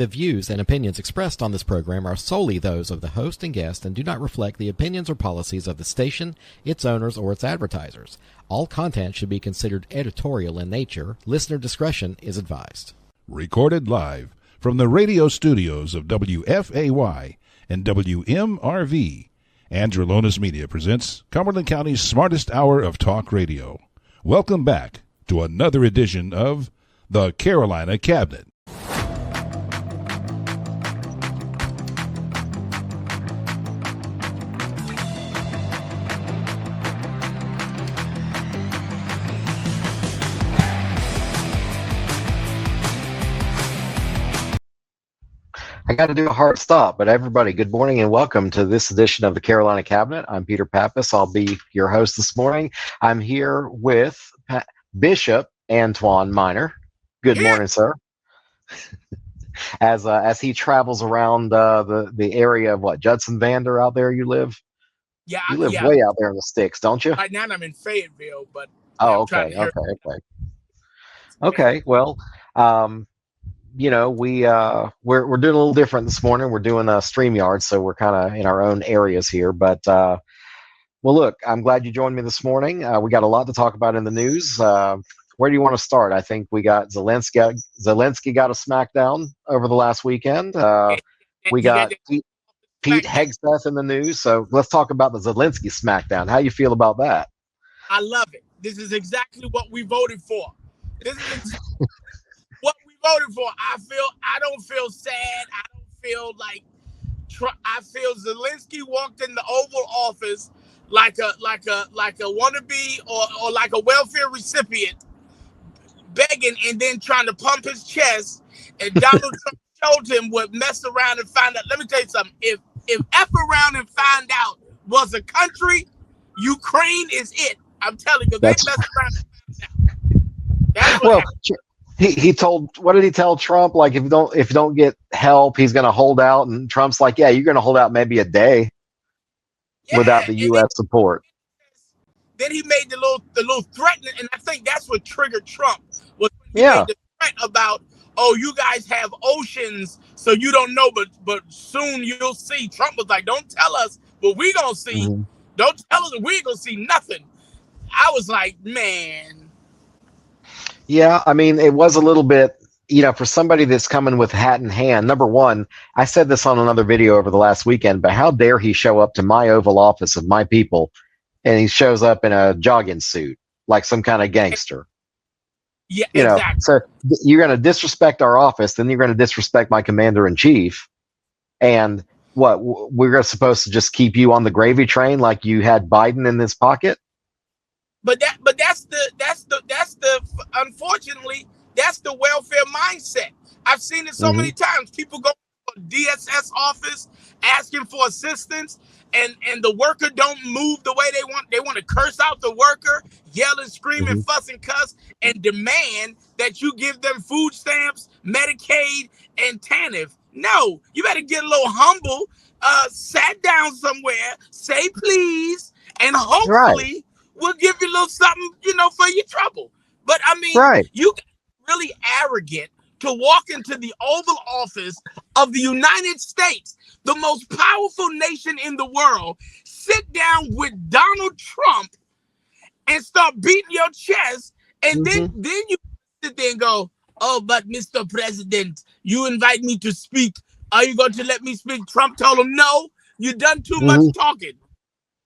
The views and opinions expressed on this program are solely those of the host and guest and do not reflect the opinions or policies of the station, its owners, or its advertisers. All content should be considered editorial in nature. Listener discretion is advised. Recorded live from the radio studios of WFAY and WMRV, Androlonis Media presents Cumberland County's smartest hour of talk radio. Welcome back to another edition of the Carolina Cabinet. I got to do a hard stop, but everybody, good morning and welcome to this edition of the Carolina Cabinet. I'm Peter Pappas. I'll be your host this morning. I'm here with Bishop Antoine Miner. Good morning, sir. As he travels around the area of what, Judson Vander out there you live? Yeah, you live way out there in the sticks, don't you? Right now I'm in Fayetteville, but okay. Well, you know, we're doing a little different this morning. We're doing a StreamYard, so we're kind of in our own areas here. But well, look, I'm glad you joined me this morning. We got a lot to talk about in the news. Where do you want to start? I think we got Zelensky got a SmackDown over the last weekend. We got Pete Hegseth in the news. So let's talk about the Zelensky SmackDown. How you feel about that? I love it. This is exactly what we voted for. This is what we voted for. I don't feel sad. I don't feel like I feel Zelensky walked in the Oval Office like a wannabe or like a welfare recipient, begging and then trying to pump his chest. And Donald Trump told him what mess around and find out. Let me tell you something. If F around and find out was a country, Ukraine is it. I'm telling you, they messed around and found out. That's what happened. He told, what did he tell Trump? Like, if you don't get help, he's going to hold out. And Trump's like, yeah, you're going to hold out maybe a day without the U.S. support. Then he made the little threatening, and I think that's what triggered Trump. Was he made the threat about, oh, you guys have oceans, so you don't know, but soon you'll see. Trump was like, don't tell us, but we gonna see. Mm-hmm. Don't tell us, we ain't gonna see nothing. I was like, man. Yeah, I mean, it was a little bit, you know, for somebody that's coming with hat in hand. Number one, I said this on another video over the last weekend, but how dare he show up to my Oval Office of my people, and he shows up in a jogging suit like some kind of gangster. Yeah, you know, exactly. So you're going to disrespect our office, then you're going to disrespect my commander in chief, and what, we're supposed to just keep you on the gravy train like you had Biden in this pocket? But that's the unfortunately that's the welfare mindset. I've seen it so many times. People go to a DSS office asking for assistance, and the worker don't move the way they want. They want to curse out the worker, yell and scream and fuss and cuss, and demand that you give them food stamps, Medicaid, and TANF. No, you better get a little humble, sat down somewhere, say please, and hopefully we'll give you a little something, you know, for your trouble. But I mean, you got really arrogant to walk into the Oval Office of the United States, the most powerful nation in the world, sit down with Donald Trump and start beating your chest, and then you sit there and go, oh, but Mr. President, you invite me to speak. Are you going to let me speak? Trump told him, no, you done too much talking.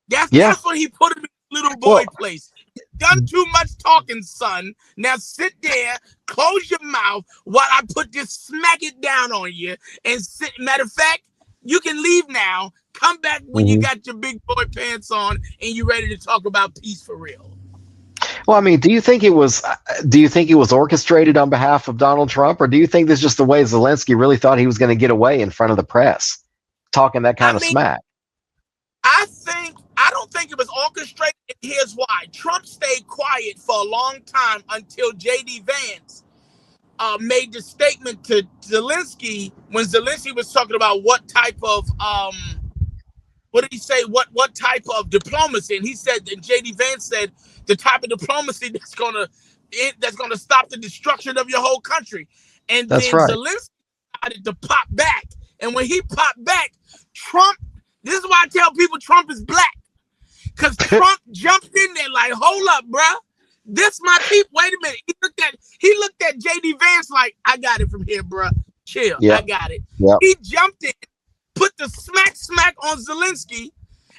That's when he put him in little boy place. Done too much talking, son. Now sit there, close your mouth while I put this smack it down on you and sit. Matter of fact, you can leave now. Come back when you got your big boy pants on and you're ready to talk about peace for real. Well, I mean, do you think it was orchestrated on behalf of Donald Trump, or do you think this is just the way Zelensky really thought he was going to get away in front of the press, talking that kind of smack? I don't think it was orchestrated. Here's why. Trump stayed quiet for a long time until J.D. Vance made the statement to Zelensky when Zelensky was talking about what type of what did he say? What type of diplomacy? And he said, and J.D. Vance said, the type of diplomacy that's gonna stop the destruction of your whole country. And then Zelensky decided to pop back. And when he popped back, Trump, this is why I tell people Trump is black. Because Trump jumped in there like, hold up, bruh. This my people. Wait a minute. He looked at JD Vance like, I got it from here, bruh. Chill. Yep. I got it. Yep. He jumped in, put the smack on Zelensky,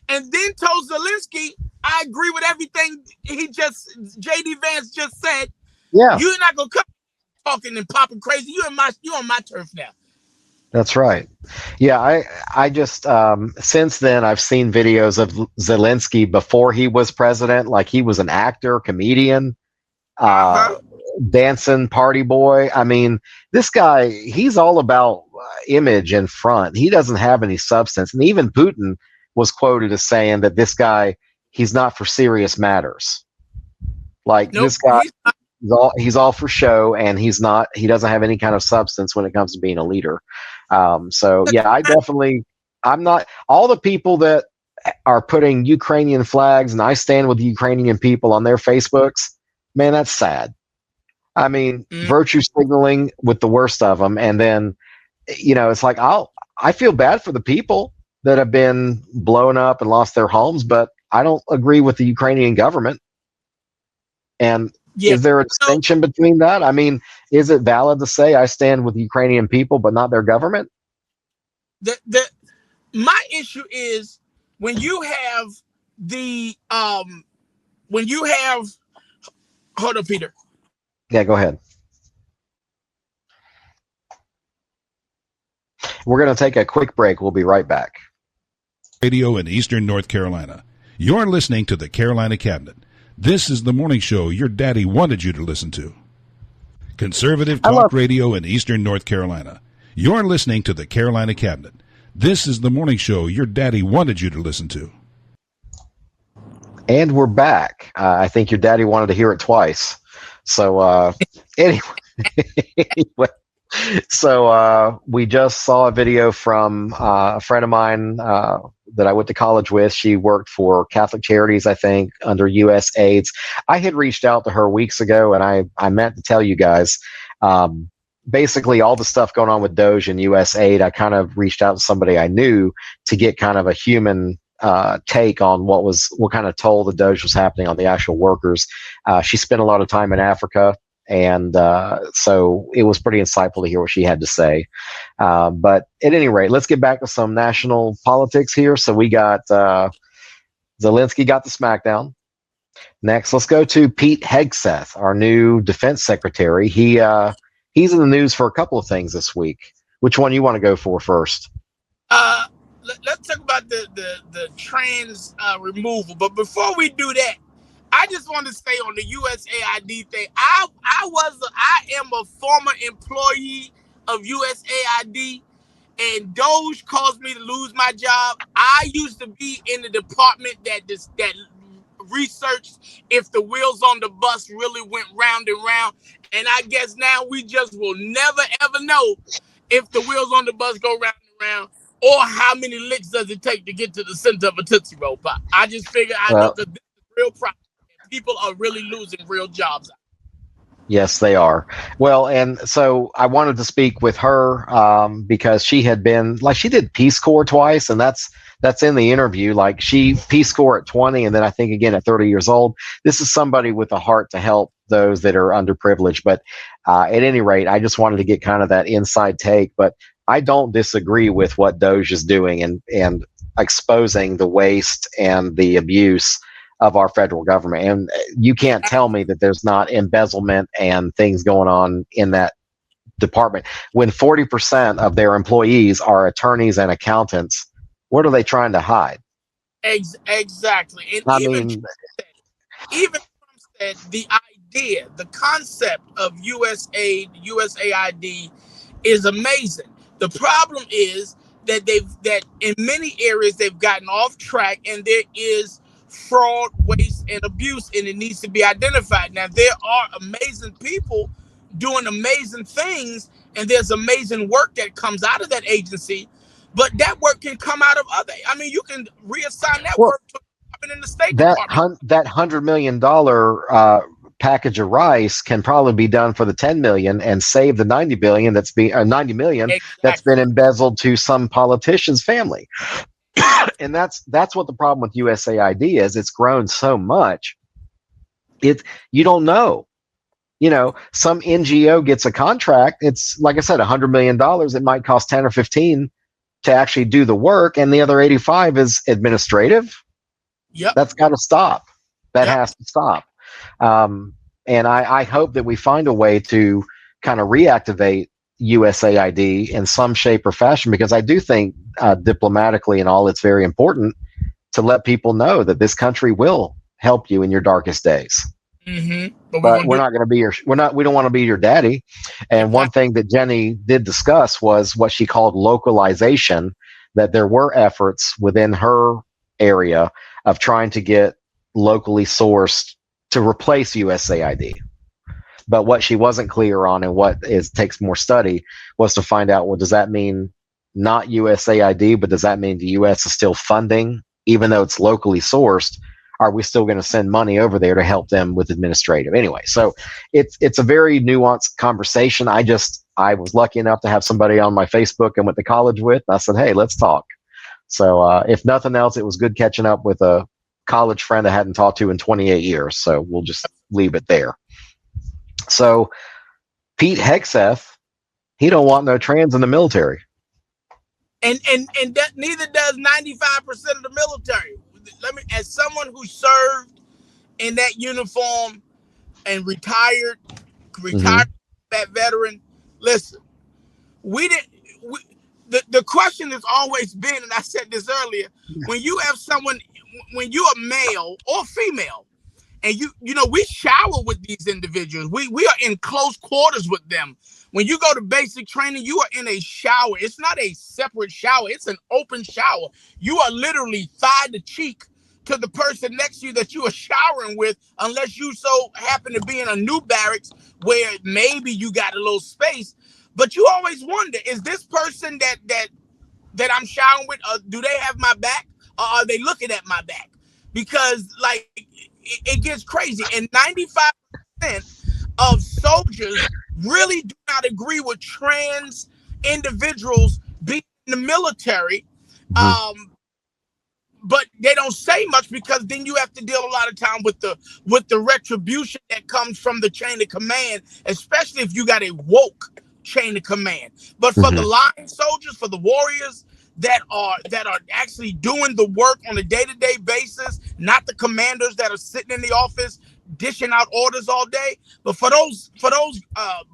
and then told Zelensky, I agree with everything JD Vance just said. Yeah. You're not gonna come talking and popping crazy. You're on my turf now. That's right. Yeah, I just since then I've seen videos of Zelensky before he was president, like he was an actor, comedian, dancing party boy. I mean, this guy, he's all about image and front. He doesn't have any substance. And even Putin was quoted as saying that this guy, he's not for serious matters. Like this guy, he's all for show, and he doesn't have any kind of substance when it comes to being a leader. So yeah, I'm not all the people that are putting Ukrainian flags and I stand with the Ukrainian people on their Facebooks. Man, that's sad. I mean, virtue signaling with the worst of them. And then, it's like, I feel bad for the people that have been blown up and lost their homes, but I don't agree with the Ukrainian government. And is there a distinction between that? I mean, is it valid to say I stand with Ukrainian people, but not their government? My issue is when you have hold on, Peter. Yeah, go ahead. We're going to take a quick break. We'll be right back. Radio in Eastern North Carolina. You're listening to the Carolina Cabinet. This is the morning show your daddy wanted you to listen to. Conservative talk radio in Eastern North Carolina. You're listening to the Carolina Cabinet. This is the morning show your daddy wanted you to listen to. And we're back. I think your daddy wanted to hear it twice. So anyway, we just saw a video from a friend of mine that I went to college with. She worked for Catholic Charities, I think, under USAID. I had reached out to her weeks ago, and I meant to tell you guys, basically all the stuff going on with Doge and USAID, I kind of reached out to somebody I knew to get kind of a human take on what kind of toll the Doge was happening on the actual workers. She spent a lot of time in Africa. And so it was pretty insightful to hear what she had to say. But at any rate, let's get back to some national politics here. So we got Zelensky got the SmackDown. Next, let's go to Pete Hegseth, our new defense secretary. He's in the news for a couple of things this week. Which one you want to go for first? Let's talk about the trans removal. But before we do that, I just want to say on the USAID thing, I am a former employee of USAID, and Doge caused me to lose my job. I used to be in the department that researched if the wheels on the bus really went round and round, and I guess now we just will never ever know if the wheels on the bus go round and round, or how many licks does it take to get to the center of a Tootsie Roll Pop. I just figured know that this is real problem. People are really losing real jobs. Yes, they are. Well, and so I wanted to speak with her because she had been, like, she did Peace Corps twice, and that's in the interview. Like, she Peace Corps at 20, and then I think again at 30 years old. This is somebody with a heart to help those that are underprivileged. But at any rate, I just wanted to get kind of that inside take. But I don't disagree with what Doge is doing and exposing the waste and the abuse of our federal government. And you can't tell me that there's not embezzlement and things going on in that department. When 40% of their employees are attorneys and accountants, what are they trying to hide? Exactly. And even Trump said the idea, the concept of USAID is amazing. The problem is that in many areas they've gotten off track, and there is fraud, waste, and abuse, and it needs to be identified. Now, there are amazing people doing amazing things, and there's amazing work that comes out of that agency, but that work can come out of other. I mean, you can reassign that work to in the State Department. That $100 million package of rice can probably be done for the 10 million and save the 90 billion that's being 90 million that's been embezzled to some politician's family. And that's what the problem with USAID is. It's grown so much. You don't know. Some NGO gets a contract. It's like I said, $100 million. It might cost 10 or 15 to actually do the work, and the other 85 is administrative. Yep. That's got to stop. That Yep. has to stop. And I hope that we find a way to kind of reactivate USAID in some shape or fashion, because I do think diplomatically and all, it's very important to let people know that this country will help you in your darkest days. Mm-hmm. But we're not going to be we don't want to be your daddy. And one thing that Jenny did discuss was what she called localization, that there were efforts within her area of trying to get locally sourced to replace USAID. But what she wasn't clear on, and what takes more study, was to find out, well, does that mean not USAID, but does that mean the U.S. is still funding, even though it's locally sourced? Are we still going to send money over there to help them with administrative? Anyway, so it's a very nuanced conversation. I was lucky enough to have somebody on my Facebook I went to college with. I said, hey, let's talk. So if nothing else, it was good catching up with a college friend I hadn't talked to in 28 years. So we'll just leave it there. So Pete Hegseth, he don't want no trans in the military. And that neither does 95% of the military. As someone who served in that uniform and retired that veteran, listen, the question has always been, and I said this earlier, when you have someone, when you're a male or female, and we shower with these individuals, we are in close quarters with them. When you go to basic training, you are in a shower. It's not a separate shower. It's an open shower. You are literally thigh to cheek to the person next to you that you are showering with, unless you so happen to be in a new barracks where maybe you got a little space. But you always wonder, is this person that I'm showering with, do they have my back, or are they looking at my back? Because it gets crazy. And 95% of soldiers really do not agree with trans individuals being in the military. But they don't say much, because then you have to deal a lot of time with the retribution that comes from the chain of command, especially if you got a woke chain of command. But for the line soldiers, for the warriors that are actually doing the work on a day-to-day basis, not the commanders that are sitting in the office dishing out orders all day, but for those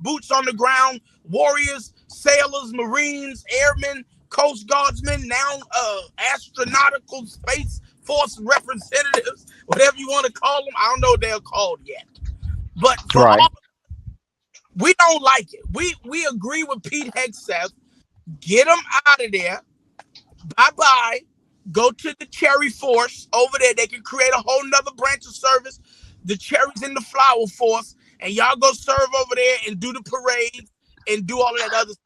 boots on the ground warriors, sailors, Marines, airmen, Coast Guardsmen, now astronautical Space Force representatives, whatever you want to call them. I don't know what they're called yet. But for all, we don't like it. We agree with Pete Hegseth. Get them out of there. Bye-bye. Go to the Cherry Force over there. They can create a whole nother branch of service. The Cherries in the Flower Force. And y'all go serve over there and do the parade and do all of that other stuff.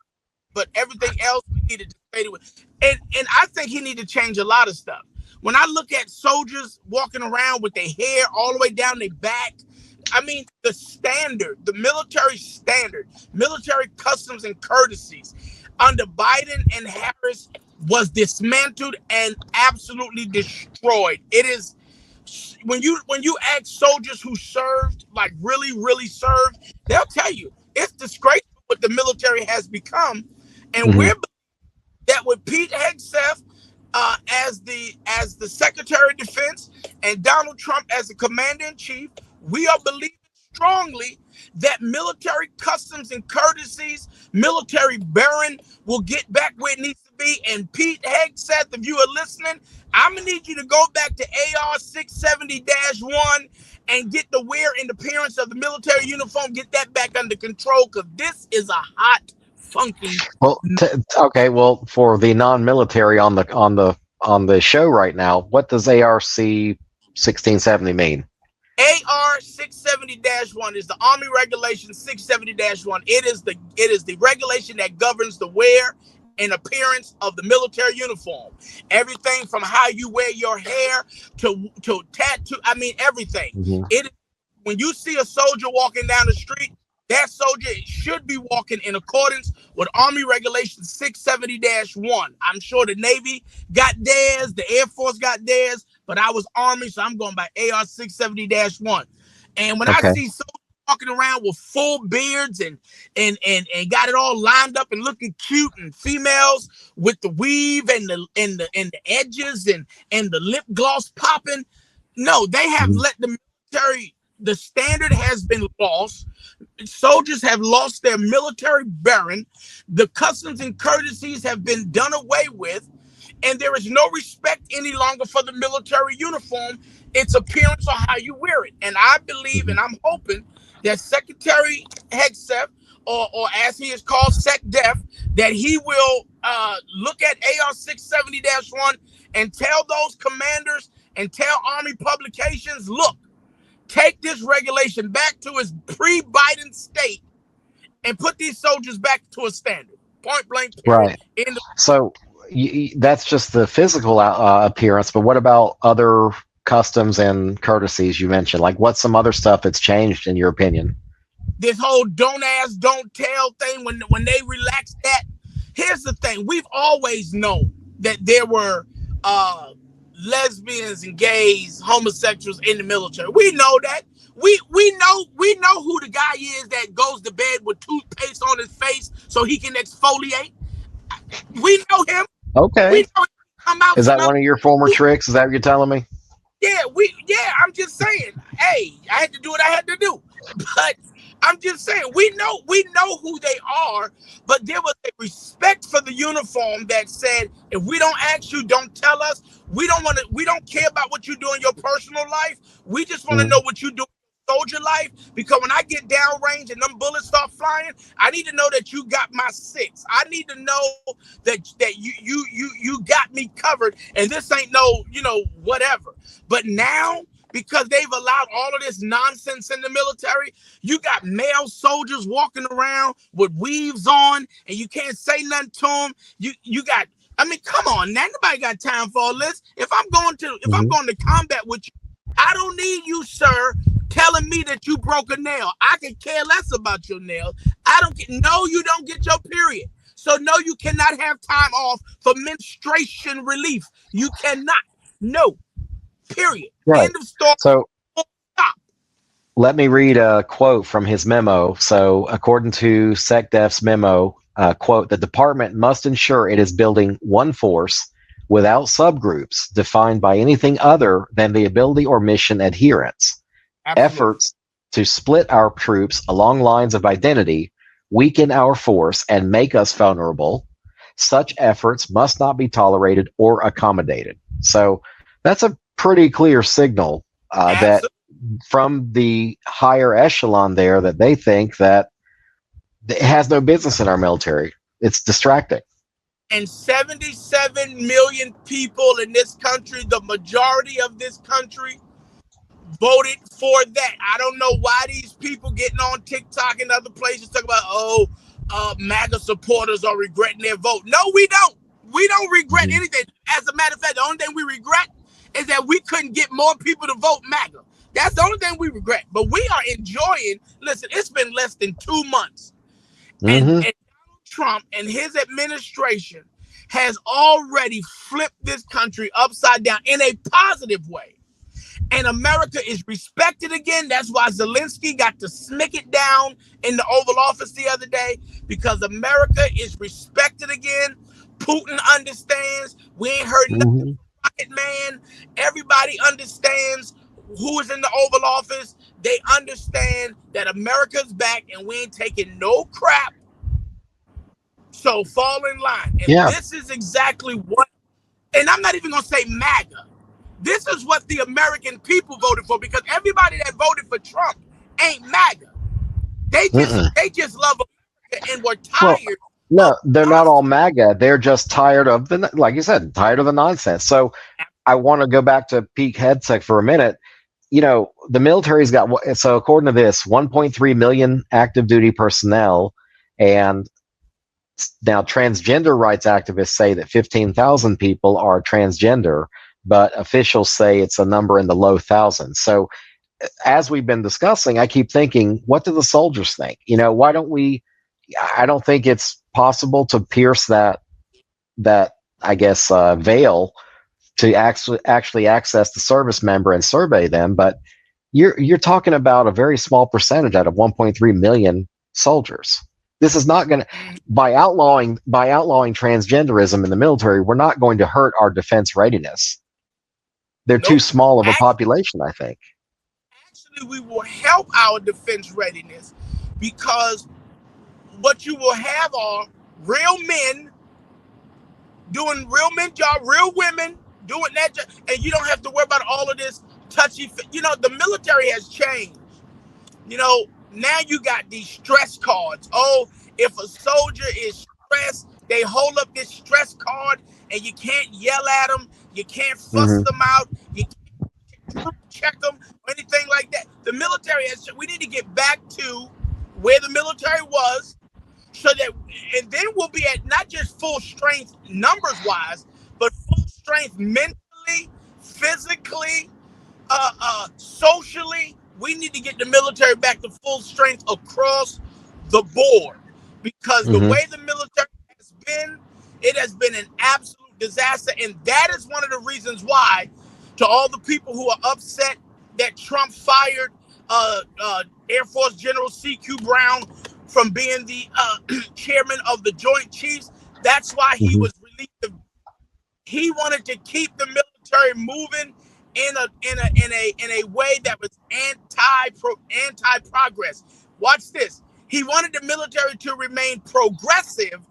But everything else, we need to fade it with. And I think he need to change a lot of stuff. When I look at soldiers walking around with their hair all the way down their back, I mean, the standard, the military standard, military customs and courtesies under Biden and Harris was dismantled and absolutely destroyed. It is, when you ask soldiers who served, like really, really served, they'll tell you it's disgraceful what the military has become. And we're that with Pete Hegseth as the Secretary of Defense and Donald Trump as the Commander-in-Chief, we are believing strongly that military customs and courtesies, military bearing will get back where it needs to be. And Pete Hegseth, if you are listening, I'm going to need you to go back to AR 670-1 and get the wear and appearance of the military uniform, get that back under control, because this is a hot, funky. Well, well, for the non-military on the show right now, what does ARC 1670 mean? AR 670-1 is the Army Regulation 670-1. It is the regulation that governs the wear and appearance of the military uniform. Everything from how you wear your hair to tattoo. I mean, everything. It is when you see a soldier walking down the street, that soldier should be walking in accordance with Army Regulation 670-1. I'm sure the Navy got theirs, the Air Force got theirs, but I was Army, so I'm going by AR 670-1. And when I see soldiers walking around with full beards and got it all lined up and looking cute, and females with the weave and the edges and the lip gloss popping, no, they have let the military. The standard has been lost. Soldiers have lost their military bearing. The customs and courtesies have been done away with, and there is no respect any longer for the military uniform, its appearance, or how you wear it. And I believe, and I'm hoping, that Secretary Hegseth, or as he is called, SecDef, that he will look at AR 670-1 and tell those commanders and tell Army publications, look, take this regulation back to its pre-Biden state and put these soldiers back to a standard. Point blank. Period. Right. So that's just the physical appearance, but what about other customs and courtesies you mentioned? Like, what's some other stuff that's changed in your opinion? This whole don't ask, don't tell thing, when they relaxed that, here's the thing. We've always known that there were lesbians and gays, homosexuals in the military. We know that. We know who the guy is that goes to bed with toothpaste on his face so he can exfoliate. We know him. Okay. We know him come out. Is that one of your former tricks? Is that what you're telling me? Yeah, I'm just saying. Hey, I had to do what I had to do. But I'm just saying, we know who they are, but there was a respect for the uniform that said, if we don't ask you, don't tell us. We don't care about what you do in your personal life. We just want to know what you do in soldier life, because when I get downrange and them bullets start flying, I need to know that you got my six. I need to know that you got me covered, and this ain't no, whatever. But now, because they've allowed all of this nonsense in the military, you got male soldiers walking around with weaves on, and you can't say nothing to them. You got, I mean, come on, now, nobody got time for all this. If I'm going to combat with you, I don't need you, sir, telling me that you broke a nail. I can care less about your nails. No, you don't get your period. So no, you cannot have time off for menstruation relief. You cannot. No. Period. Right. End of story. So stop. Let me read a quote from his memo. So according to SecDef's memo, quote, the department must ensure it is building one force without subgroups defined by anything other than the ability or mission adherence. Absolutely. Efforts to split our troops along lines of identity weaken our force and make us vulnerable. Such efforts must not be tolerated or accommodated. So that's a pretty clear signal that from the higher echelon there, that they think that it has no business in our military. It's distracting. And 77 million people in this country, the majority of this country, voted for that. I don't know why these people getting on TikTok and other places talk about, MAGA supporters are regretting their vote. No, we don't. We don't regret anything. As a matter of fact, the only thing we regret is that we couldn't get more people to vote MAGA. That's the only thing we regret. But we are enjoying, listen, it's been less than 2 months. And Donald Trump and his administration has already flipped this country upside down in a positive way. And America is respected again. That's why Zelensky got to smick it down in the Oval Office the other day, because America is respected again. Putin understands. We ain't heard nothing. Man, everybody understands who is in the Oval Office. They understand that America's back and we ain't taking no crap. So fall in line. And this is exactly what, and I'm not even going to say MAGA. This is what the American people voted for, because everybody that voted for Trump ain't MAGA. They just love America and were tired. Well, no, they're not all MAGA. They're just tired of like you said, tired of the nonsense. So I want to go back to Pete Hegseth for a minute. The military's got, so according to this, 1.3 million active duty personnel. And now transgender rights activists say that 15,000 people are transgender, but officials say it's a number in the low thousands. So as we've been discussing, I keep thinking, what do the soldiers think? Why don't we? I don't think it's possible to pierce that I guess veil to actually access the service member and survey them. But you're talking about a very small percentage out of 1.3 million soldiers. This is not going to, by outlawing transgenderism in the military, we're not going to hurt our defense readiness. They're too small of a population, I think. Actually, we will help our defense readiness, because what you will have are real men doing real men job, real women doing that job, and you don't have to worry about all of this touchy. The military has changed. Now you got these stress cards. Oh, if a soldier is stressed, they hold up this stress card, and you can't yell at them, you can't fuss them out, you can't check them or anything like that. The military we need to get back to where the military was, so that, and then we'll be at not just full strength numbers wise, but full strength mentally, physically, socially. We need to get the military back to full strength across the board, because the way the military has been, it has been an absolute disaster. And that is one of the reasons why, to all the people who are upset that Trump fired Air Force General C.Q. Brown from being the chairman of the Joint Chiefs, that's why he was relieved. He wanted to keep the military moving in a way that was anti-progress. Watch this. He wanted the military to remain progressive,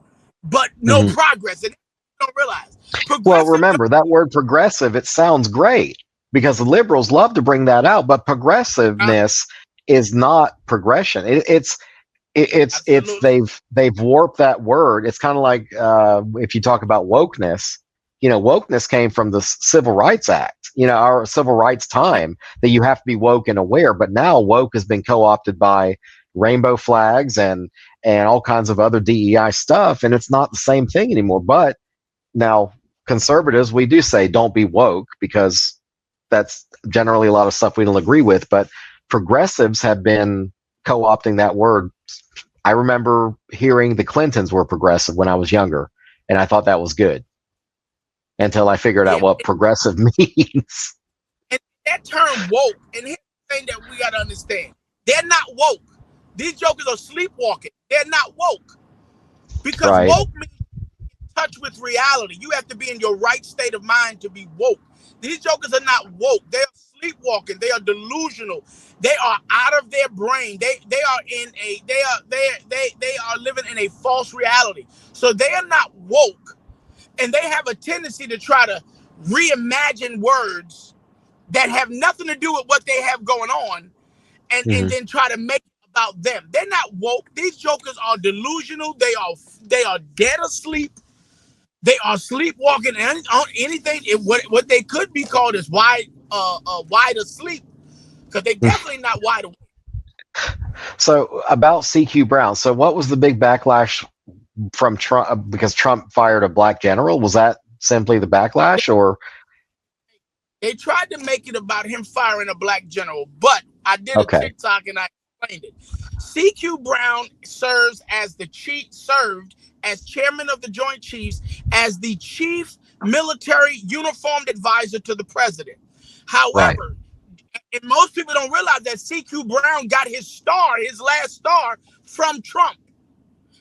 but no progress. And you don't realize. Well, remember that word progressive, it sounds great because the liberals love to bring that out, but progressiveness is not progression. It's they've warped that word. It's kind of like if you talk about wokeness. Wokeness came from the Civil Rights Act, our civil rights time, that you have to be woke and aware. But now woke has been co-opted by rainbow flags and all kinds of other DEI stuff, and it's not the same thing anymore. But now conservatives, we do say don't be woke, because that's generally a lot of stuff we don't agree with. But progressives have been co-opting that word. I remember hearing the Clintons were progressive when I was younger, and I thought that was good, until I figured out what progressive means. And that term woke, and here's the thing that we got to understand. They're not woke. These jokers are sleepwalking. They're not woke. Because woke means in touch with reality. You have to be in your right state of mind to be woke. These jokers are not woke. They are sleepwalking. They are delusional. They are out of their brain. They are living in a false reality. So they are not woke. And they have a tendency to try to reimagine words that have nothing to do with what they have going on, and then try to make it about them. They're not woke. These jokers are delusional. They are dead asleep. They are sleepwalking. And anything, what they could be called is wide asleep, because they're definitely not wide awake. So about C.Q. Brown. So what was the big backlash from Trump, because Trump fired a black general? Was that simply the backlash, or they tried to make it about him firing a black general? But I did a TikTok and I explained it. C.Q. Brown served as chairman of the Joint Chiefs, as the chief military uniformed advisor to the president. However, and most people don't realize that C.Q. Brown got his last star from Trump.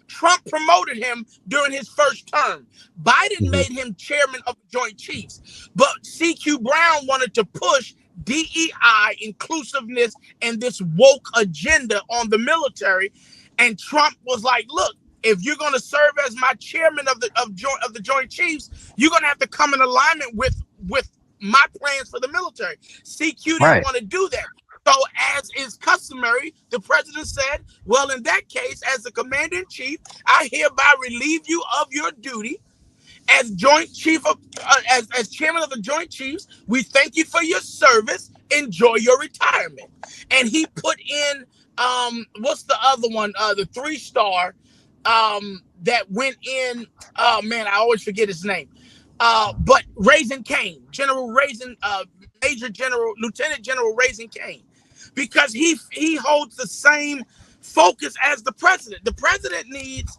Trump promoted him during his first term. Biden made him chairman of the Joint Chiefs. But C.Q. Brown wanted to push DEI, inclusiveness, and this woke agenda on the military. And Trump was like, look, if you're going to serve as my chairman of the Joint Chiefs, you're going to have to come in alignment with my plans for the military. CQ didn't want to do that. So as is customary, the president said, well, in that case, as the commander-in-chief, I hereby relieve you of your duty as Joint Chief of as chairman of the Joint Chiefs. We thank you for your service. Enjoy your retirement. And he put in what's the other one? The 3-star that went in. Oh man, I always forget his name. But Raising Cane, Lieutenant General Raising Cane. because he holds the same focus as the president. The president needs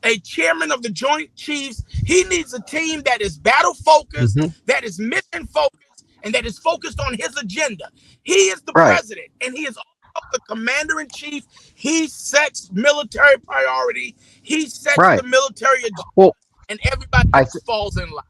a chairman of the Joint Chiefs. He needs a team that is battle focused, that is mission focused, and that is focused on his agenda. He is the president, and he is also the commander in chief. He sets military priority. He sets the military agenda, and everybody else falls in line.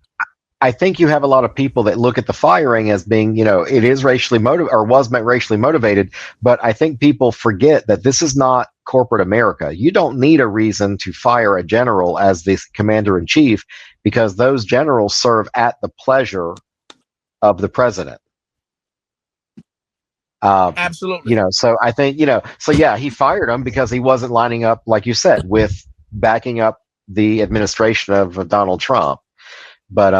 I think you have a lot of people that look at the firing as being, it is racially motivated or was racially motivated. But I think people forget that this is not corporate America. You don't need a reason to fire a general as the commander in chief, because those generals serve at the pleasure of the president. Absolutely. So I think, he fired him because he wasn't lining up, like you said, with backing up the administration of Donald Trump. But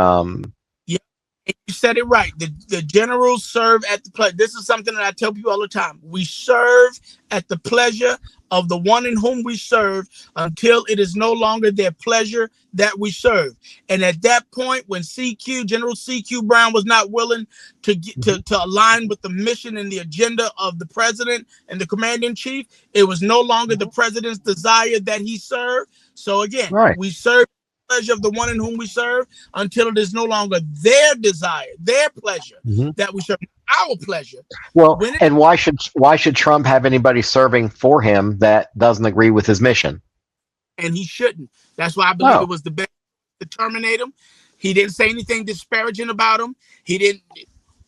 yeah, you said it right. The generals serve at the pleasure. This is something that I tell people all the time. We serve at the pleasure of the one in whom we serve until it is no longer their pleasure that we serve. And at that point, when General CQ Brown was not willing to align with the mission and the agenda of the president and the commander in chief, it was no longer the president's desire that he served. So again, we serve pleasure of the one in whom we serve until it is no longer their desire, their pleasure that we serve, our pleasure. Well, and why should Trump have anybody serving for him that doesn't agree with his mission? And he shouldn't. That's why I believe it was the best to terminate him. He didn't say anything disparaging about him.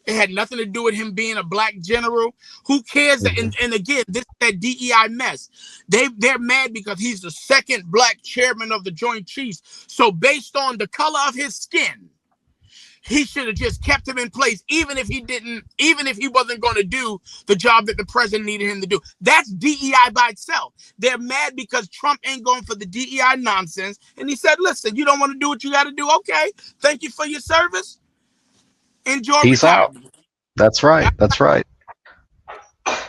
It had nothing to do with him being a black general. Who cares? That, and again, this is that DEI mess. They're mad because he's the second black chairman of the Joint Chiefs. So based on the color of his skin, he should have just kept him in place, even if he wasn't going to do the job that the president needed him to do. That's DEI by itself. They're mad because Trump ain't going for the DEI nonsense. And he said, listen, you don't want to do what you got to do? Okay. Thank you for your service. Enjoy. Peace out. That's right. That's right.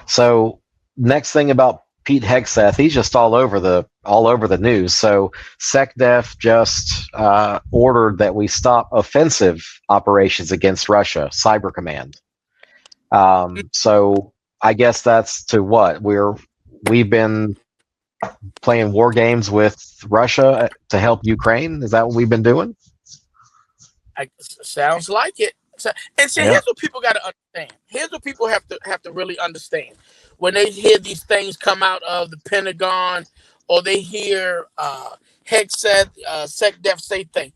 So next thing about Pete Hegseth, he's just all over the news. So SecDef just ordered that we stop offensive operations against Russia, Cyber Command. So I guess that's to what we've been playing war games with Russia to help Ukraine. Is that what we've been doing? Sounds like it. And see, here's what people got to understand. Here's what people have to really understand. When they hear these things come out of the Pentagon, or they hear Hegseth, SecDef say things,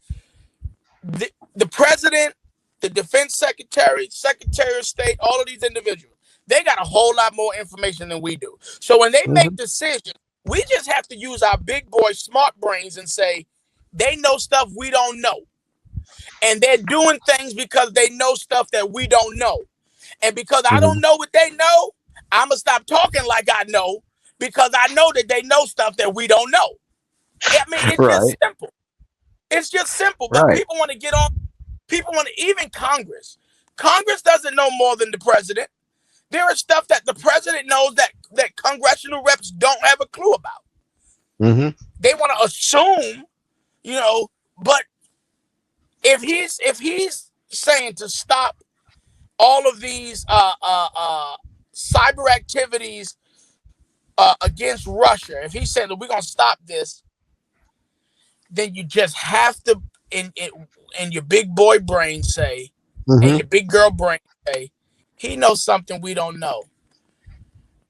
the president, the defense secretary, secretary of state, all of these individuals, they got a whole lot more information than we do. So when they make decisions, we just have to use our big boy smart brains and say, they know stuff we don't know. And they're doing things because they know stuff that we don't know. And because I don't know what they know, I'm going to stop talking like I know, because I know that they know stuff that we don't know. I mean, it's just simple. It's just simple. But people want to get on. People want to, even Congress. Congress doesn't know more than the president. There is stuff that the president knows that congressional reps don't have a clue about. They want to assume, but if he's saying to stop all of these cyber activities against Russia, if he's saying that we're gonna stop this, then you just have to, in your big boy brain say, and your big girl brain say, he knows something we don't know.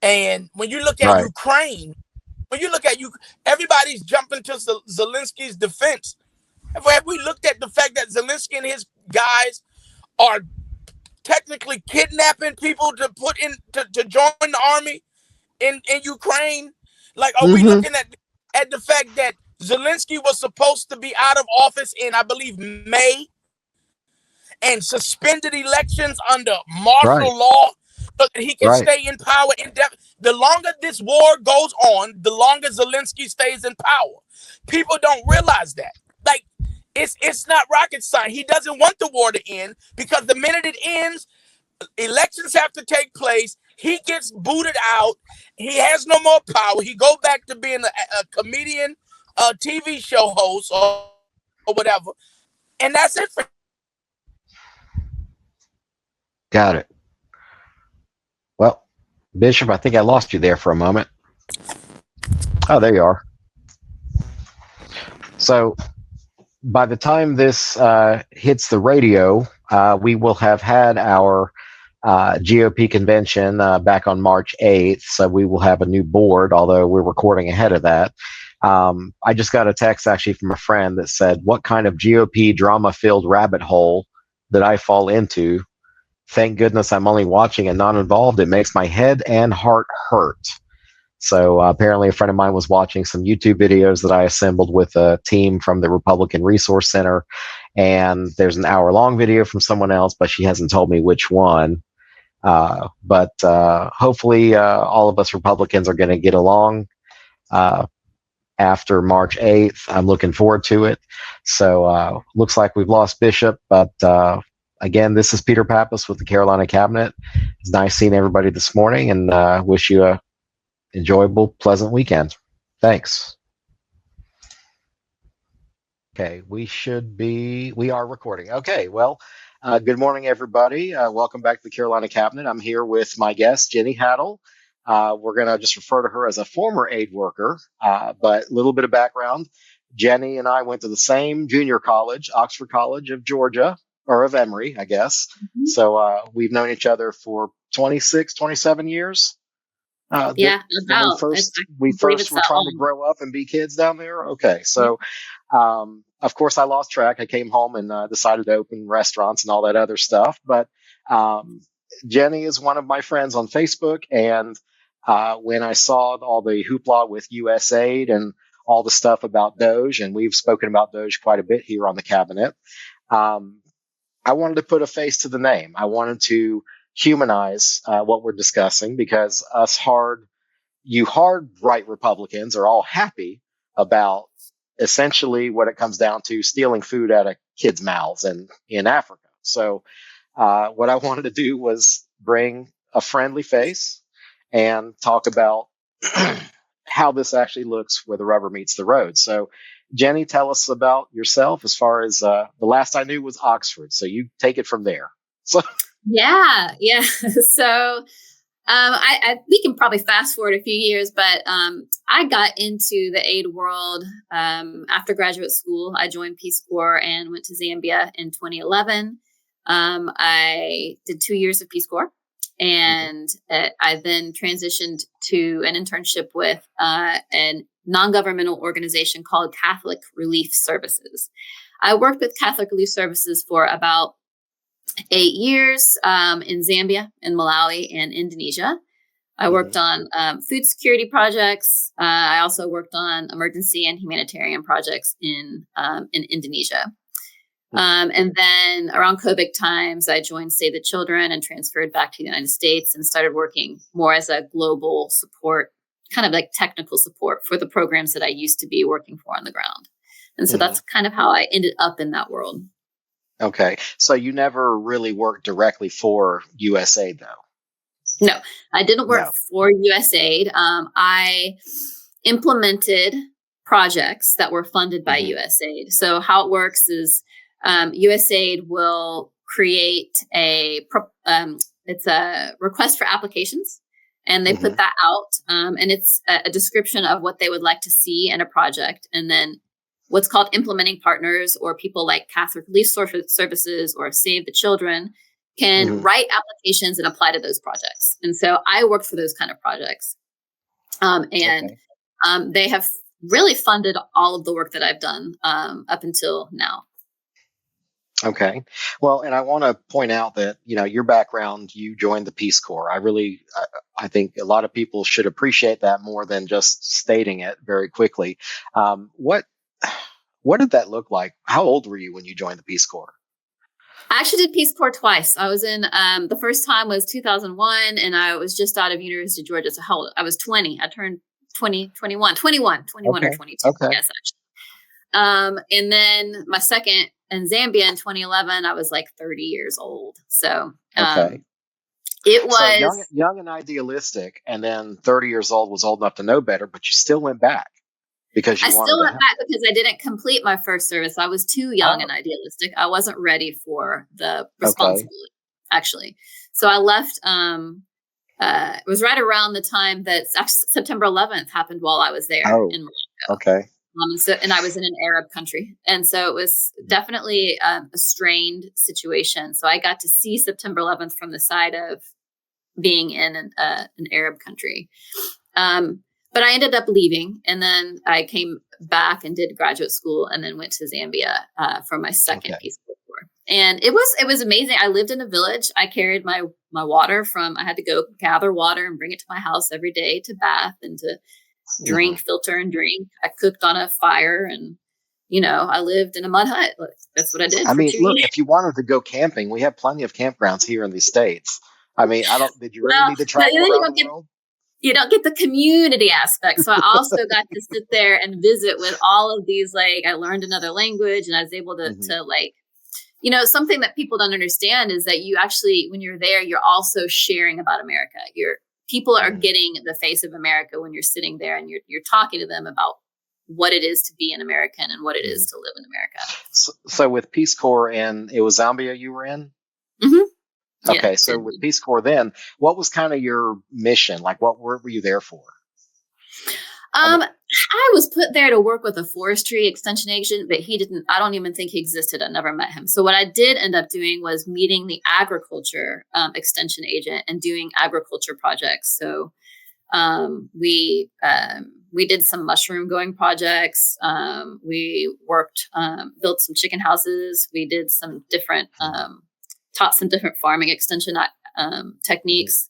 And when you look at Ukraine, everybody's jumping to Zelensky's defense. Have we looked at the fact that Zelensky and his guys are technically kidnapping people to put in to join the army in Ukraine? Like, are we looking at the fact that Zelensky was supposed to be out of office in, I believe, May, and suspended elections under martial law so that he can stay in power indefinitely? The longer this war goes on, the longer Zelensky stays in power. People don't realize that. Like, it's not rocket science. He doesn't want the war to end, because the minute it ends, elections have to take place. He gets booted out. He has no more power. He goes back to being a comedian, a TV show host, or whatever. And that's it for him. Got it. Well, Bishop, I think I lost you there for a moment. Oh, there you are. So by the time this hits the radio, we will have had our GOP convention back on March 8th. So we will have a new board, although we're recording ahead of that. I just got a text actually from a friend that said, what kind of GOP drama-filled rabbit hole did I fall into? Thank goodness I'm only watching and not involved. It makes my head and heart hurt. So apparently a friend of mine was watching some YouTube videos that I assembled with a team from the Republican Resource Center. And there's an hour-long video from someone else, but she hasn't told me which one. But hopefully all of us Republicans are going to get along after March 8th. I'm looking forward to it. So looks like we've lost Bishop, but again, this is Peter Pappas with the Carolina Cabinet. It's nice seeing everybody this morning, and wish you a enjoyable, pleasant weekend. Thanks. Okay, we are recording. Okay, well, good morning, everybody. Welcome back to the Carolina Cabinet. I'm here with my guest, Jenny Haddle. We're going to just refer to her as a former aid worker, but a little bit of background. Jenny and I went to the same junior college, Oxford College of Georgia, or of Emory, I guess. Mm-hmm. So we've known each other for 26, 27 years. Yeah, about. We first were trying to grow up and be kids down there. Okay, so of course I lost track. I came home and decided to open restaurants and all that other stuff. But Jenny is one of my friends on Facebook, and when I saw all the hoopla with USAID and all the stuff about Doge, and we've spoken about Doge quite a bit here on the cabinet, I wanted to put a face to the name. I wanted to humanize what we're discussing, because us hard right Republicans are all happy about essentially what it comes down to, stealing food out of kids' mouths in Africa. So what I wanted to do was bring a friendly face and talk about how this actually looks where the rubber meets the road. So Jenny, tell us about yourself. As far as the last I knew was Oxford, so you take it from there. So yeah. So we can probably fast forward a few years, but I got into the aid world after graduate school. I joined Peace Corps and went to Zambia in 2011. I did 2 years of Peace Corps, and I then transitioned to an internship with a non-governmental organization called Catholic Relief Services. I worked with Catholic Relief Services for about 8 years in Zambia, in Malawi, and Indonesia. I worked on food security projects. I also worked on emergency and humanitarian projects in Indonesia. And then around COVID times, I joined Save the Children and transferred back to the United States and started working more as a global support, kind of like technical support for the programs that I used to be working for on the ground. And so that's kind of how I ended up in that world. Okay. So you never really worked directly for USAID, though? No, I didn't work for USAID. I implemented projects that were funded by USAID. So how it works is USAID will create it's a request for applications, and they put that out. And it's a description of what they would like to see in a project. And then what's called implementing partners, or people like Catholic Relief Services or Save the Children, can write applications and apply to those projects. And so I worked for those kind of projects. They have really funded all of the work that I've done up until now. Okay. Well, and I want to point out that, your background, you joined the Peace Corps. I think a lot of people should appreciate that more than just stating it very quickly. What did that look like? How old were you when you joined the Peace Corps? I actually did Peace Corps twice. I was in, the first time was 2001, and I was just out of University of Georgia. So how old? I was 20. I turned 21 or 22. Okay. Yes, actually. And then my second in Zambia in 2011, I was like 30 years old. So it was so young and idealistic. And then 30 years old was old enough to know better, but you still went back. Because I still went back because I didn't complete my first service. I was too young and idealistic. I wasn't ready for the responsibility, actually. So I left it was right around the time that September 11th happened while I was there in Morocco. Okay. And I was in an Arab country. And so it was definitely a strained situation. So I got to see September 11th from the side of being in an Arab country. But I ended up leaving, and then I came back and did graduate school, and then went to Zambia for my second Peace Corps. And it was amazing. I lived in a village. I carried my water I had to go gather water and bring it to my house every day to bath and to drink, filter and drink. I cooked on a fire, and I lived in a mud hut. That's what I did. I mean, look, if you wanted to go camping, we have plenty of campgrounds here in the States. I mean, did you really need to travel around the world? You don't get the community aspect. So I also got to sit there and visit with all of these, I learned another language, and I was able to something that people don't understand is that you actually, when you're there, you're also sharing about America. People are getting the face of America when you're sitting there, and you're talking to them about what it is to be an American and what it is to live in America. So with Peace Corps, and it was Zambia you were in? Mm-hmm. Okay, so with Peace Corps then, what was kind of your mission? What were you there for? I was put there to work with a forestry extension agent, but I don't even think he existed. I never met him. So what I did end up doing was meeting the agriculture extension agent and doing agriculture projects. So we did some mushroom growing projects. We worked, built some chicken houses. We did some different, taught some different farming extension techniques.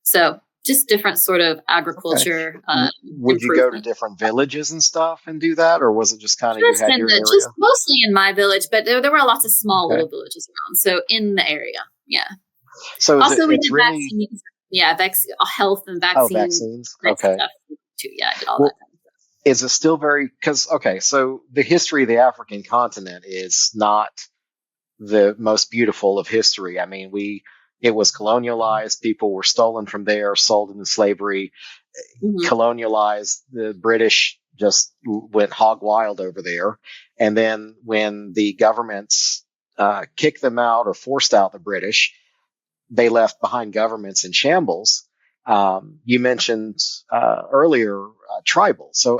So just different sort of agriculture. Would you go to different villages and stuff and do that? Or was it just kind of you had your area? Just mostly in my village, but there were lots of small little villages around. So in the area. Yeah. So also we did vaccines. Yeah. Health and vaccines. Oh, vaccines. Okay. Stuff too. Yeah. I did all that kind of stuff. Is it still so the history of the African continent is not the most beautiful of history. I mean, it was colonialized. People were stolen from there, sold into slavery, colonialized. The British just went hog wild over there. And then when the governments kicked them out or forced out the British, they left behind governments in shambles. You mentioned earlier tribal. So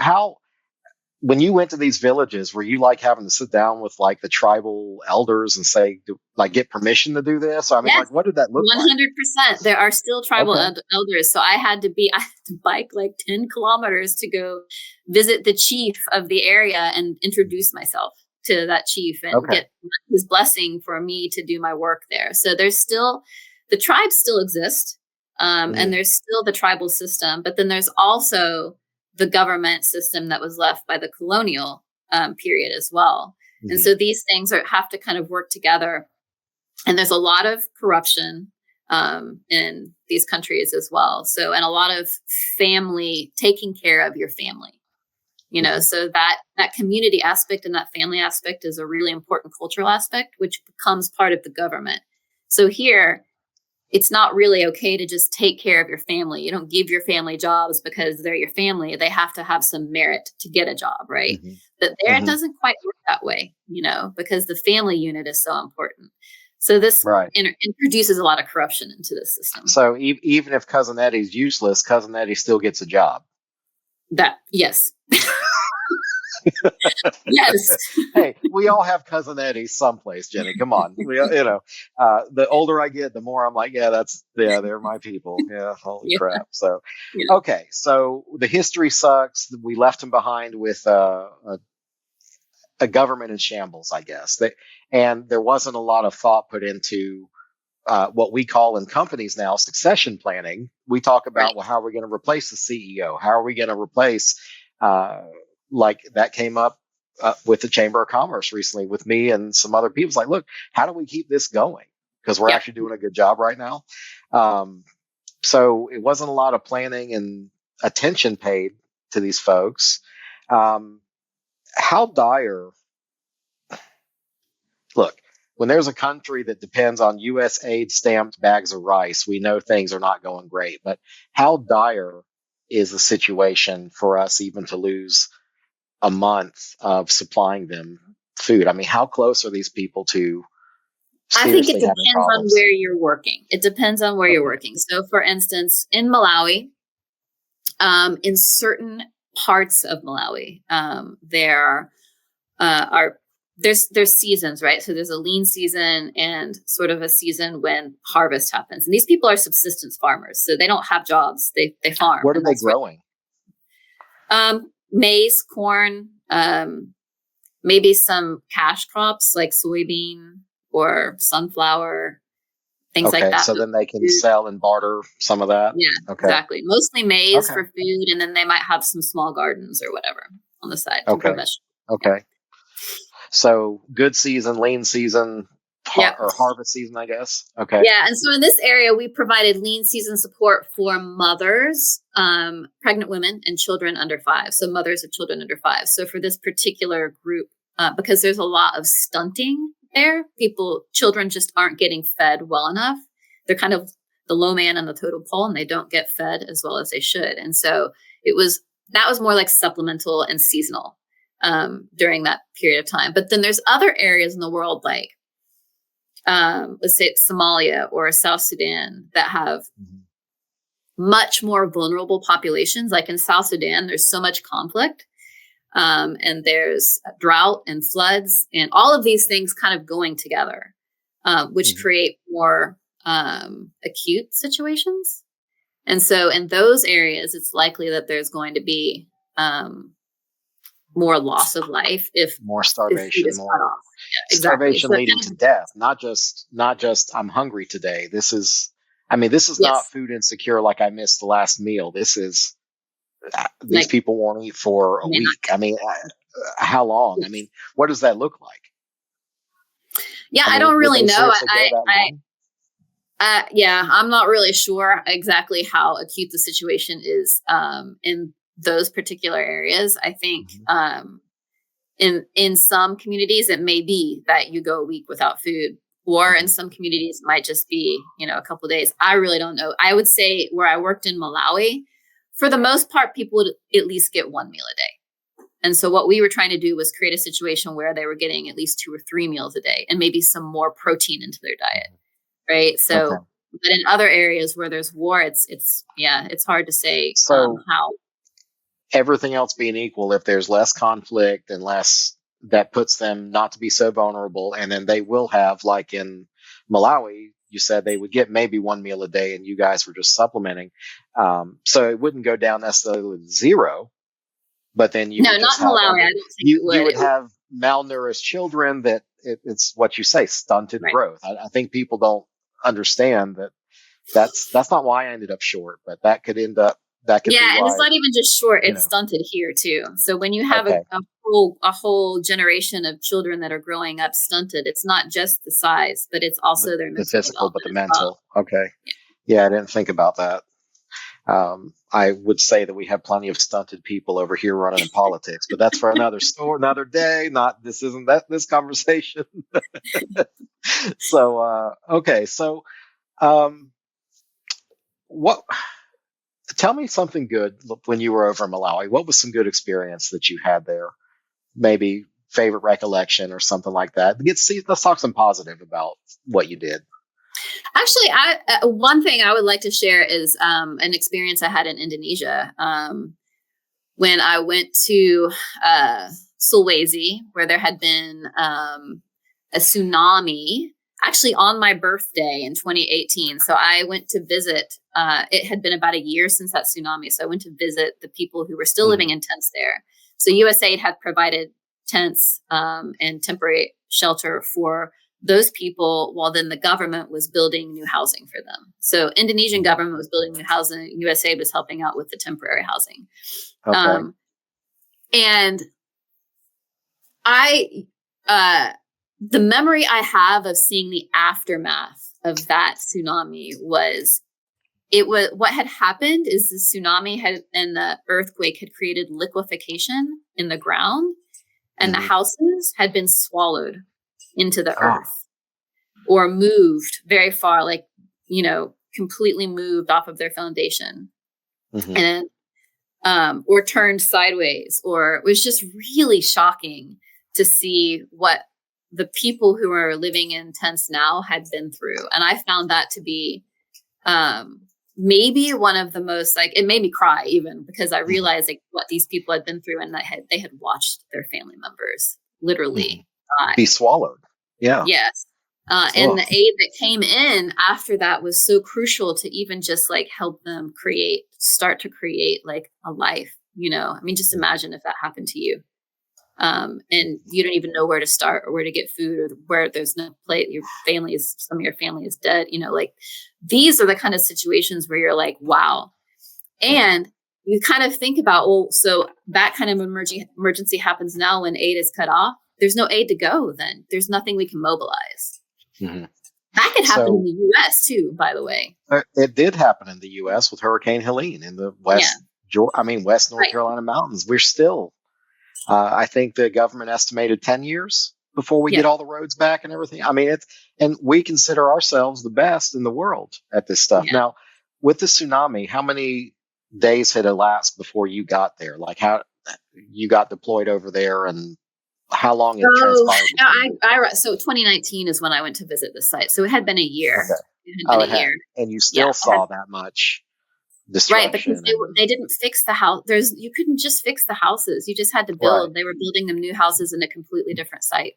when you went to these villages, were you having to sit down with the tribal elders and say, get permission to do this? I mean, what did that look 100%. There are still tribal elders. So I had to bike 10 kilometers to go visit the chief of the area and introduce myself to that chief and get his blessing for me to do my work there. So the tribes still exist. And there's still the tribal system, but then there's also the government system that was left by the colonial period as well. And so these things have to kind of work together. And there's a lot of corruption in these countries as well. So, and a lot of family, taking care of your family, so that community aspect and that family aspect is a really important cultural aspect, which becomes part of the government. So here, it's not really okay to just take care of your family. You don't give your family jobs because they're your family. They have to have some merit to get a job, right? But there it doesn't quite work that way, because the family unit is so important. So this introduces a lot of corruption into the system. So even if Cousin Eddie's useless, Cousin Eddie still gets a job. Yes. Yes. Hey, we all have Cousin Eddie someplace, Jenny. Come on. The older I get, the more I'm like, they're my people. Yeah, holy crap. So, okay. So the history sucks. We left them behind with a government in shambles, I guess. And there wasn't a lot of thought put into what we call in companies now succession planning. We talk about, how are we going to replace the CEO? How are we going to replace that came up with the Chamber of Commerce recently with me and some other people. It's like, look, how do we keep this going? Because we're actually doing a good job right now. So it wasn't a lot of planning and attention paid to these folks. How dire? Look, when there's a country that depends on USAID stamped bags of rice, we know things are not going great. But how dire is the situation for us even to lose a month of supplying them food? I mean, how close are these people to I think it seriously having depends on problems? where you're working. It depends on where you're working. So, for instance, in Malawi, in certain parts of Malawi, there are there's seasons, right? So there's a lean season and sort of a season when harvest happens. And these people are subsistence farmers, so they don't have jobs. They farm. What are they growing? Maize, corn, maybe some cash crops like soybean or sunflower, things like that. So then they can sell and barter some of that? Yeah, exactly. Mostly maize for food, and then they might have some small gardens or whatever on the side. Okay. So good season, lean season, or harvest season, I guess. Okay. Yeah, and so in this area, we provided lean season support for mothers, pregnant women, and children under 5. So mothers of children under 5. So for this particular group, because there's a lot of stunting there, children just aren't getting fed well enough. They're kind of the low man on the totem pole, and they don't get fed as well as they should. And so that was more like supplemental and seasonal during that period of time. But then there's other areas in the world, like let's say Somalia or South Sudan, that have much more vulnerable populations. Like in South Sudan, there's so much conflict. And there's drought and floods and all of these things kind of going together, which create more acute situations. And so in those areas, it's likely that there's going to be more loss of life, if more starvation, more starvation leading to death. Not just I'm hungry today. This is not food insecure. Like I missed the last meal. This is these people won't eat for a week. I mean, how long? I mean, what does that look like? Yeah, I don't really know. I'm not really sure exactly how acute the situation is in those particular areas. I think in some communities, it may be that you go a week without food, or in some communities, it might just be, a couple of days. I really don't know. I would say where I worked in Malawi, for the most part, people would at least get 1 meal a day. And so what we were trying to do was create a situation where they were getting at least 2 or 3 meals a day and maybe some more protein into their diet. Right. So, but in other areas where there's war, it's hard to say how. Everything else being equal, if there's less conflict and less, that puts them not to be so vulnerable. And then they will have, like in Malawi, you said they would get maybe 1 meal a day and you guys were just supplementing. So it wouldn't go down necessarily to 0, but then you not Malawi. I don't think you would have malnourished children that it's what you say, stunted growth. I think people don't understand that's not why I ended up short, but that could end up, and it's not even just short, it's stunted here too. So when you have a whole generation of children that are growing up stunted, it's not just the size, but it's also their mental, the physical, but the mental. Well. Okay. Yeah, I didn't think about that. I would say that we have plenty of stunted people over here running in politics, but that's for another story, another day. This isn't this conversation. So, okay. So, tell me something good when you were over in Malawi. What was some good experience that you had there? Maybe favorite recollection or something like that. Let's talk some positive about what you did. Actually, one thing I would like to share is an experience I had in Indonesia when I went to Sulawesi, where there had been a tsunami, actually on my birthday in 2018. So I went to visit. It had been about a year since that tsunami. So I went to visit the people who were still living in tents there. So USAID had provided tents and temporary shelter for those people, while then the government was building new housing for them. So Indonesian government was building new housing. USAID was helping out with the temporary housing. Okay. And the memory I have of seeing the aftermath of that tsunami was what had happened is the tsunami and the earthquake had created liquefaction in the ground, and the houses had been swallowed into the earth or moved very far, completely moved off of their foundation and or turned sideways, or it was just really shocking to see what the people who are living in tents now had been through. And I found that to be maybe one of the most, like, it made me cry even, because I realized like what these people had been through, and they had watched their family members literally die. Be swallowed. Yeah. Yes. And the aid that came in after that was so crucial to even just like help them start to create like a life, you know. I mean, just imagine if that happened to you. And you don't even know where to start or where to get food, or where there's no plate. Some of your family is dead, you know, like these are the kind of situations where you're like, wow. And you kind of think about, well, so that kind of emergency happens now when aid is cut off. There's no aid to go. Then there's nothing we can mobilize. Mm-hmm. That could happen in the U.S. too, by the way. It did happen in the U.S. with Hurricane Helene in the West North Carolina mountains. We're still, I think the government estimated 10 years before we get all the roads back and everything. I mean, and we consider ourselves the best in the world at this stuff. Yeah. Now, with the tsunami, how many days had elapsed before you got there? Like, how you got deployed over there, and how long it transpired? So 2019 is when I went to visit the site. So it had been a year. Okay. It had been a year. And you still saw that much destruction. Right, because they didn't fix the house. You couldn't just fix the houses. You just had to build. Right. They were building them new houses in a completely different site.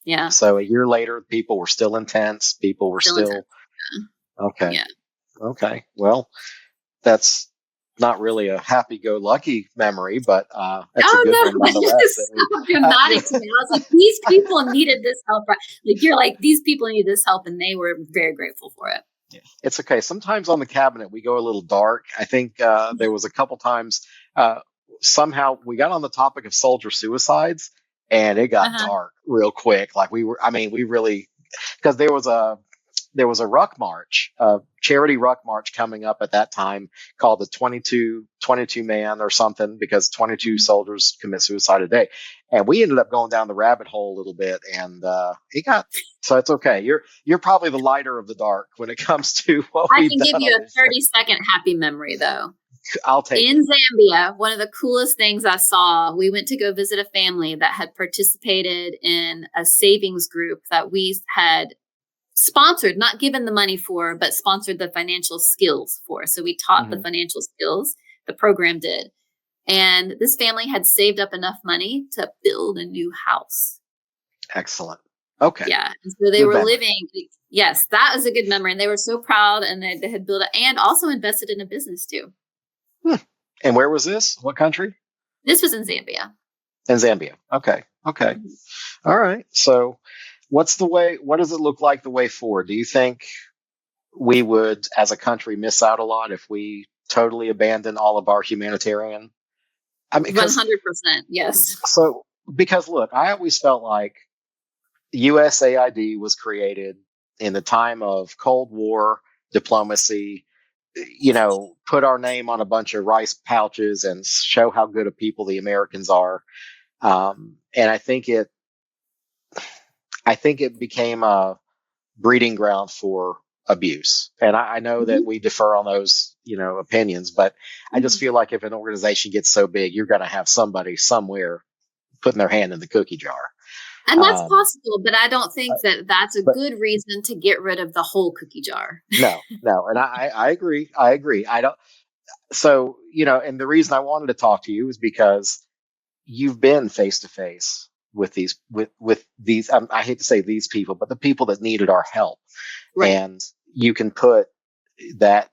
Yeah. So a year later, people were still in tents. People were still yeah. Okay. Yeah. Okay. Well, that's not really a happy-go-lucky memory, but that's a good one nonetheless. So dramatic to me. I was like, these people needed this help. Like, you're like, these people need this help, and they were very grateful for it. Yeah. It's okay. Sometimes on the cabinet, we go a little dark. I think there was a couple times somehow we got on the topic of soldier suicides, and it got dark real quick. Like we really, because there was a ruck march, a charity ruck march coming up at that time called the 22 man or something, because 22 soldiers commit suicide a day. And we ended up going down the rabbit hole a little bit, and so it's okay. You're probably the lighter of the dark when it comes to what I can give you a 30-second happy memory though. I'll take in Zambia. One of the coolest things I saw, we went to go visit a family that had participated in a savings group that we had sponsored, not given the money for, but sponsored the financial skills for. So we taught the financial skills, the program did. And this family had saved up enough money to build a new house. Excellent. Okay. Yeah. And so they were living. Yes, that was a good memory. And they were so proud, and they had built it and also invested in a business too. And where was this? What country? This was in Zambia. In Zambia. Okay. All right. So what does it look like the way forward? Do you think we would, as a country, miss out a lot if we totally abandon all of our humanitarian? I mean, 100%. Yes. So, because look, I always felt like USAID was created in the time of Cold War diplomacy, put our name on a bunch of rice pouches and show how good of people the Americans are. And I think it became a breeding ground for abuse. And I know that we differ on those, opinions, but I just feel like if an organization gets so big, you're going to have somebody somewhere putting their hand in the cookie jar. And that's possible, but I don't think that's a good reason to get rid of the whole cookie jar. No. And I agree. I don't. So, and the reason I wanted to talk to you is because you've been face to face with these, I hate to say these people, but the people that needed our help. Right. And you can put that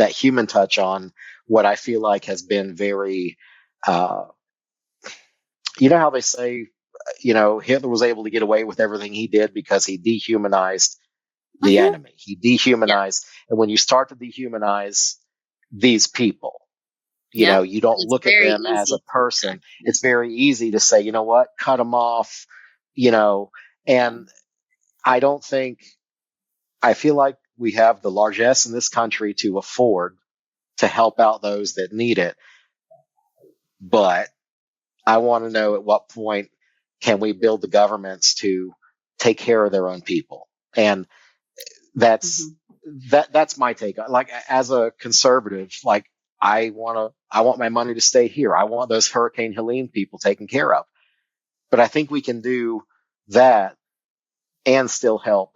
human touch on what I feel like has been very, how they say, Hitler was able to get away with everything he did because he dehumanized the enemy. He dehumanized. And when you start to dehumanize these people, you don't look at them as a person. It's very easy to say, you know what, cut them off, and I feel like we have the largesse in this country to afford to help out those that need it. But I want to know at what point can we build the governments to take care of their own people? And that's my take. Like, as a conservative, like, I want my money to stay here. I want those Hurricane Helene people taken care of. But I think we can do that and still help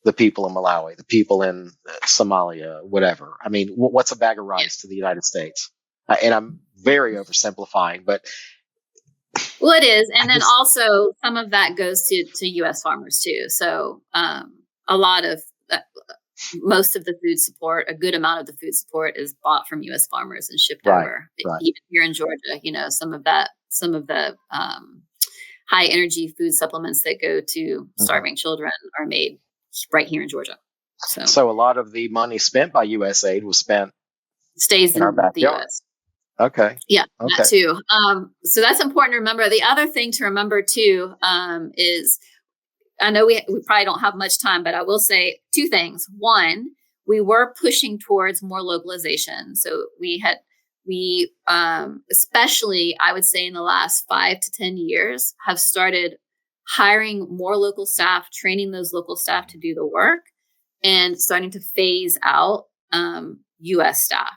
the people in Malawi, the people in Somalia, whatever. I mean, what's a bag of rice to the United States? And I'm very oversimplifying, but well, it is. And then also some of that goes to U.S. farmers too. So a lot of most of the food support, a good amount of the food support is bought from U.S. farmers and shipped over. Right. Even here in Georgia, some of the high energy food supplements that go to starving children are made right here in Georgia. So a lot of the money spent by USAID stays in our backyard. The U.S. Okay. Yeah, okay. That too. So that's important to remember. The other thing to remember too is, I know we probably don't have much time, but I will say two things. One, we were pushing towards more localization. So we especially, I would say in the last 5 to 10 years, have started hiring more local staff, training those local staff to do the work, and starting to phase out U.S. staff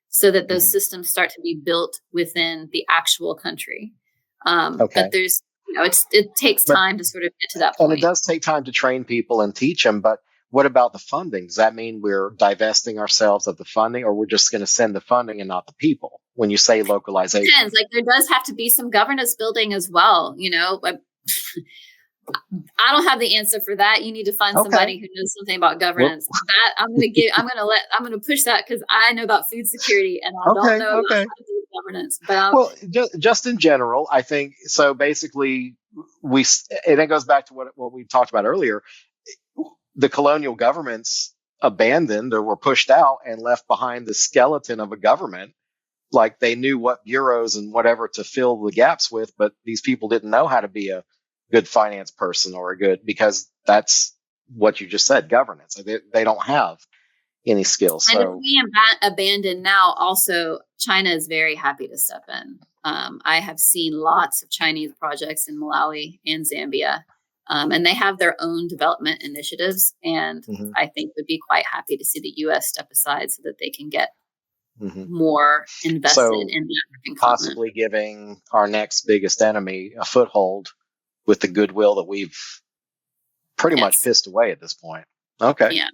so that those systems start to be built within the actual country. But there's, it takes time to sort of get to that point. And it does take time to train people and teach them. But what about the funding? Does that mean we're divesting ourselves of the funding, or we're just going to send the funding and not the people? When you say localization, it depends. Like, there does have to be some governance building as well. I don't have the answer for that. You need to find somebody who knows something about governance. That I'm going to push that because I know about food security and I don't know about how to do governance. But just in general, I think so. Basically, and it goes back to what we talked about earlier. The colonial governments abandoned or were pushed out and left behind the skeleton of a government. Like, they knew what bureaus and whatever to fill the gaps with, but these people didn't know how to be a good finance person because that's what you just said, governance. They don't have any skills. And if we abandon now, also China is very happy to step in. I have seen lots of Chinese projects in Malawi and Zambia, and they have their own development initiatives. And I think would be quite happy to see the U.S. step aside so that they can get more invested in the African continent. Possibly giving our next biggest enemy a foothold with the goodwill that we've pretty much pissed away at this point. Okay. Yeah.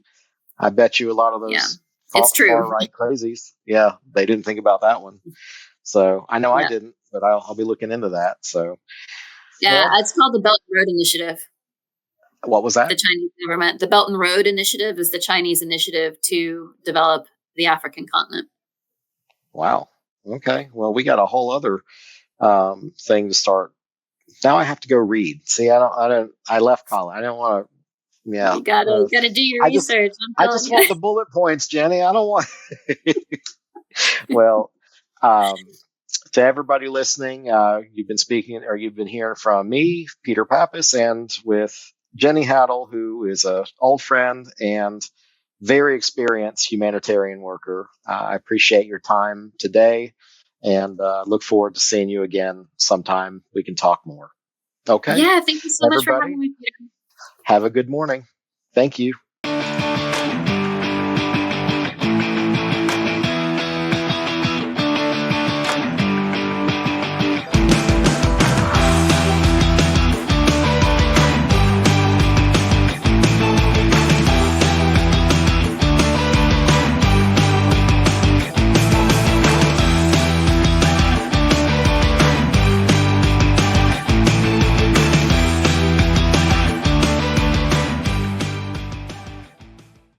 I bet you a lot of those far-right crazies, they didn't think about that one. So I know I didn't, but I'll be looking into that. So it's called the Belt and Road Initiative. What was that? The Chinese government. The Belt and Road Initiative is the Chinese initiative to develop the African continent. Wow. Okay. Well, we got a whole other thing to start. Now I have to go read. See, I left college. I don't want to. Yeah. You gotta do your research. I just want the bullet points, Jenny. I don't want. Well, to everybody listening, you've been hearing from me, Peter Pappas, and with Jenny Haddle, who is an old friend and very experienced humanitarian worker. I appreciate your time today. And look forward to seeing you again sometime. We can talk more. Okay. Yeah. Thank you so much for having me. Have a good morning. Thank you.